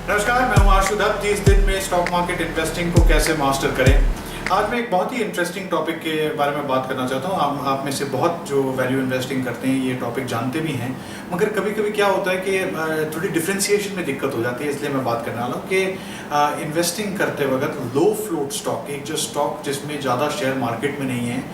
नमस्कार, मैं हूं आशु दत्त। 30 दिन में स्टॉक मार्केट इन्वेस्टिंग को कैसे मास्टर करें। आज मैं एक बहुत ही इंटरेस्टिंग टॉपिक के बारे में बात करना चाहता हूं। आप में से बहुत जो वैल्यू इन्वेस्टिंग करते हैं ये टॉपिक जानते भी हैं, मगर कभी कभी क्या होता है कि थोड़ी डिफ्रेंसिएशन में दिक्कत हो जाती है। इसलिए मैं बात करने वाला हूँ कि इन्वेस्टिंग करते वक्त लो फ्लोट स्टॉक, एक जो स्टॉक जिसमें ज़्यादा शेयर मार्केट में नहीं है,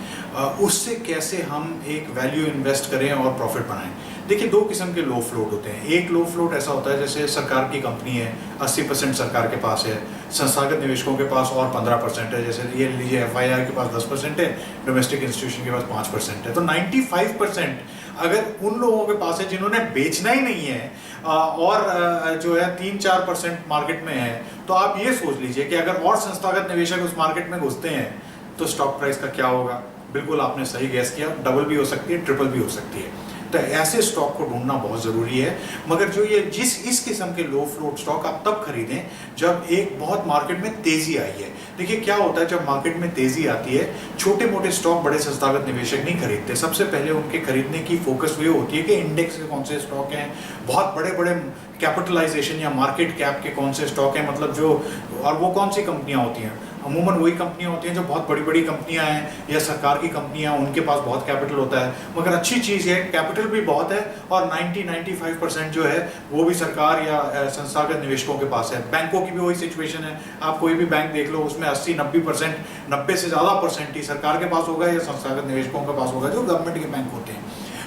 उससे कैसे हम एक वैल्यू इन्वेस्ट करें और प्रॉफिट बनाएं। देखिए, दो किस्म के लो फ्लोट होते हैं। एक लो फ्लोट ऐसा होता है जैसे सरकार की कंपनी है, 80% सरकार के पास है, संस्थागत निवेशकों के पास और 15% है। जैसे ये लीजिए, FII के पास 10% है, डोमेस्टिक इंस्टीट्यूशन के पास 5% है। तो 95% अगर उन लोगों के पास है जिन्होंने बेचना ही नहीं है और जो है 3-4% मार्केट में है, तो आप ये सोच लीजिए कि अगर और संस्थागत निवेशक उस मार्केट में घुसते हैं तो स्टॉक प्राइस का क्या होगा। बिल्कुल आपने सही गैस किया, डबल भी हो सकती है, ट्रिपल भी हो सकती है। तो ऐसे स्टॉक को ढूंढना बहुत ज़रूरी है। मगर जो ये इस किस्म के लो फ्लोट स्टॉक आप तब खरीदें जब एक बहुत मार्केट में तेज़ी आई है। देखिए, क्या होता है जब मार्केट में तेज़ी आती है, छोटे मोटे स्टॉक बड़े संस्थागत निवेशक नहीं खरीदते। सबसे पहले उनके खरीदने की फोकस ये होती है कि इंडेक्स के कौन से स्टॉक हैं, बहुत बड़े बड़े कैपिटलाइजेशन या मार्केट कैप के कौन से स्टॉक हैं, मतलब जो, और वो कौन सी कंपनियां होती हैं। अमूमन वही कंपनियां होती हैं जो बहुत बड़ी बड़ी कंपनियां हैं या सरकार की कंपनियां, उनके पास बहुत कैपिटल होता है। मगर अच्छी चीज़ है, कैपिटल भी बहुत है और 90-95% जो है वो भी सरकार या संस्थागत निवेशकों के पास है। बैंकों की भी वही सिचुएशन है। आप कोई भी बैंक देख लो, उसमें 80-90%, 90 से ज़्यादा परसेंट ही सरकार के पास होगा या संस्थागत निवेशकों के पास होगा, जो गवर्नमेंट के बैंक होते हैं।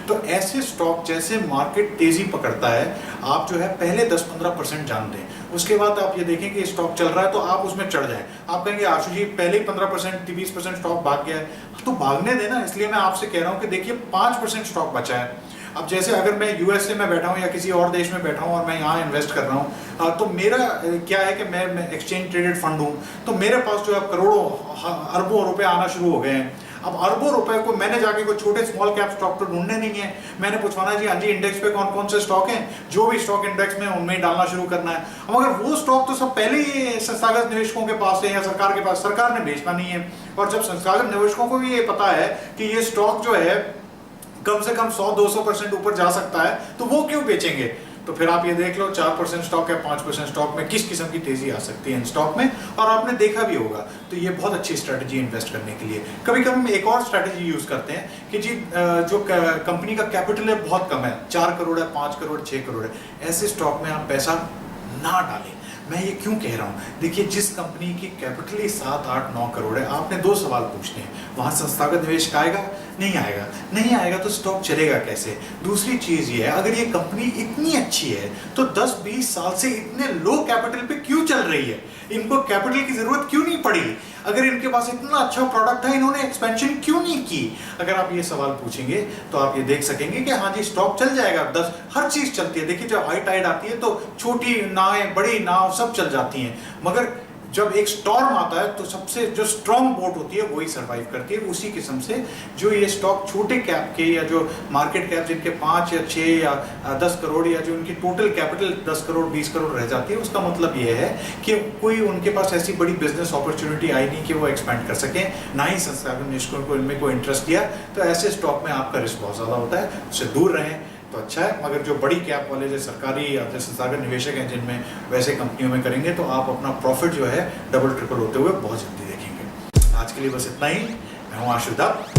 तो ऐसे स्टॉक, जैसे मार्केट तेजी पकड़ता है, आप जो है पहले 10-15% जान दें। उसके बाद आप ये देखें कि स्टॉक चल रहा है तो आप उसमें चढ़ जाएं। आप कहेंगे आशु जी पहले ही 15%, 20% स्टॉक भाग गया है, तो भागने देना। इसलिए मैं आपसे कह रहा हूँ कि देखिए 5% स्टॉक बचा है। अब जैसे अगर मैं USA में बैठा हूँ या किसी और देश में बैठा हूँ और मैं यहाँ इन्वेस्ट कर रहा हूँ, तो मेरा क्या है कि मैं एक्सचेंज ट्रेडेड फंड हूँ, तो मेरे पास जो है करोड़ों अरबों रुपए आना शुरू हो गए हैं। अब अरबों रुपए को मैंने जाके कोई छोटे स्मॉल कैप स्टॉक तो ढूंढने नहीं है, मैंने पूछवाना जी, हाँ जी, इंडेक्स पे कौन कौन से स्टॉक हैं, जो भी स्टॉक इंडेक्स में उनमें ही डालना शुरू करना है। मगर वो स्टॉक तो सब पहले ही संस्थागत निवेशकों के पास है या सरकार के पास, सरकार ने बेचना नहीं है। और जब संस्थागत निवेशकों को भी ये पता है कि ये स्टॉक जो है कम से कम 100-200% ऊपर जा सकता है, तो वो क्यों बेचेंगे। तो फिर आप ये देख लो 4% स्टॉक है, 5% स्टॉक में किस किस्म की तेजी आ सकती है इन स्टॉक में, और आपने देखा भी होगा। तो ये बहुत अच्छी स्ट्रेटजी इन्वेस्ट करने के लिए। कभी कभी हम एक और स्ट्रेटजी यूज करते हैं कि जी जो कंपनी का कैपिटल है बहुत कम है, 4 करोड़ है, 5 करोड़, 6 करोड़ है, ऐसे स्टॉक में आप पैसा ना डालें। मैं ये क्यों कह रहा हूँ, देखिए जिस कंपनी की कैपिटल ही 7-8-9 करोड़ है, आपने 2 सवाल पूछने हैं। वहाँ संस्थागत निवेश आएगा? नहीं आएगा तो स्टॉक चलेगा कैसे। दूसरी चीज़ ये है, अगर ये कंपनी इतनी अच्छी है तो 10-20 साल से इतने लो कैपिटल पे क्यों चल रही है, इनको कैपिटल की ज़रूरत क्यों नहीं पड़ी। अगर इनके पास इतना अच्छा प्रोडक्ट है, इन्होंने एक्सपेंशन क्यों नहीं की। अगर आप ये सवाल पूछेंगे तो आप ये देख सकेंगे कि हाँ जी, स्टॉक चल जाएगा। हर चीज़ चलती है। देखिए, जब हाई टाइड आती है तो छोटी नावें, बड़ी नाव सब चल जाती हैं, मगर जब एक स्टॉर्म आता है तो सबसे जो स्ट्रॉन्ग बोट होती है वही सर्वाइव करती है। उसी किस्म से जो ये स्टॉक छोटे कैप के या जो मार्केट कैप जिनके 5 या 6 या 10 करोड़ या जो उनकी टोटल कैपिटल 10 करोड़ 20 करोड़ रह जाती है, उसका मतलब ये है कि कोई उनके पास ऐसी बड़ी बिजनेस अपॉर्चुनिटी आई नहीं कि वो एक्सपेंड कर सकें, ना ही संस्थागत निवेशकों को इनमें कोई इंटरेस्ट दिया। तो ऐसे स्टॉक में आपका रिस्क बहुत ज़्यादा होता है, उससे दूर रहें तो अच्छा है। मगर जो बड़ी कैप वाले जो सरकारी या जो संस्थागत निवेशक हैं, जिनमें वैसे कंपनियों में करेंगे तो आप अपना प्रॉफिट जो है डबल ट्रिपल होते हुए बहुत जल्दी देखेंगे। आज के लिए बस इतना ही। मैं हूँ आशु दत्त।